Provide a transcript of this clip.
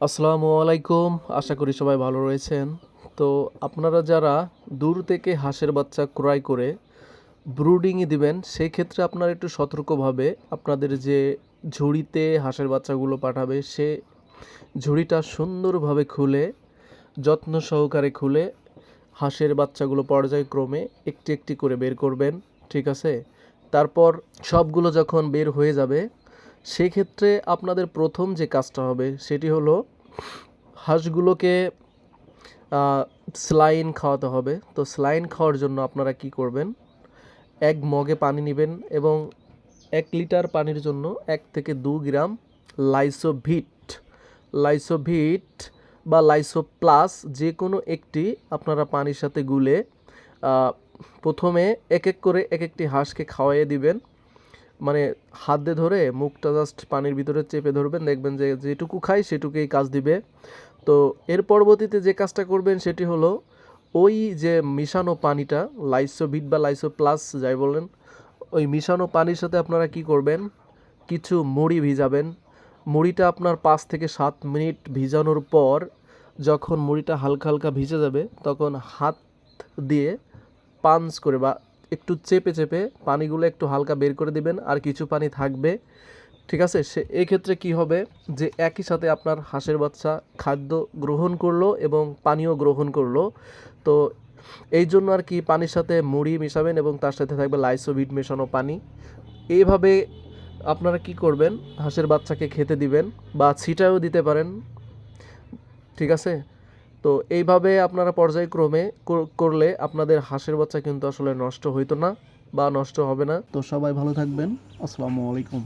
আসসালামু আলাইকুম। আশা করি সবাই ভালো রয়েছেন। তো আপনারা যারা দূর থেকে হাঁসের বাচ্চা ক্রয় করে ব্রুডিংয়ে দিবেন, সেই ক্ষেত্রে আপনারা একটু সতর্কভাবে আপনাদের যে ঝুড়িতে হাঁসের বাচ্চাগুলো পাঠাবে, সে ঝুড়িটা সুন্দরভাবে খুলে, যত্ন সহকারে খুলে হাঁসের বাচ্চাগুলো পর্যায়ক্রমে একটি একটি করে বের করবেন। ঠিক আছে? তারপর সবগুলো যখন বের হয়ে যাবে, সেক্ষেত্রে আপনাদের প্রথম যে কাজটা হবে সেটি হলো হাঁসগুলোকে স্যালাইন খাওয়াতে হবে। তো স্যালাইন খাওয়ার জন্য আপনারা কি করবেন, এক মগে পানি নেবেন এবং 1 লিটার পানির জন্য 1 থেকে 2 গ্রাম লাইসোভিট লাইসোভিট বা লাইসো প্লাস যে কোনো একটি আপনারা পানির সাথে গুলে প্রথমে এক এক করে এক একটি হাঁসকে খাওয়াইয়ে দিবেন। মানে হাত দিয়ে ধরে মুখটা জাস্ট পানির ভিতরে চেপে ধরবেন, দেখবেন যে যেটুকু খায় সেটুকুই কাজ দিবে। তো এর পরবর্তীতে যে কাজটা করবেন সেটি হলো ওই যে মিশানো পানিটা, লাইসোভিট বা লাইসো প্লাস যাই বলেন, ওই মিশানো পানির সাথে আপনারা কি করবেন, কিছু মুড়ি ভিজাবেন। মুড়িটা আপনার 5 থেকে 7 মিনিট ভিজানোর পর যখন মুড়িটা হালকা হালকা ভিজে যাবে, তখন হাত দিয়ে পাঞ্চ করে বা একটু চেপে চেপে পানিগুলো একটু হালকা বের করে দিবেন, আর কিছু পানি থাকবে। ঠিক আছে? এই ক্ষেত্রে কি হবে যে একই সাথে আপনার হাঁসের বাচ্চা খাদ্য গ্রহণ করলো এবং পানিও গ্রহণ করলো। তো এই জন্য আর কি পানির সাথে মুড়ি মিশাবেন এবং তার সাথে থাকবে লাইসোভিট মেশানো পানি। এইভাবে আপনারা কি করবেন, হাঁসের বাচ্চাকে খেতে দিবেন বা ছিটাও দিতে পারেন। ঠিক আছে? তো এইভাবে আপনারা পর্যায়ক্রমে করলে আপনাদের হাঁসের বাচ্চা কিন্তু আসলে নষ্ট হইতো না বা নষ্ট হবে না। তো সবাই ভালো থাকবেন। আসসালামু আলাইকুম।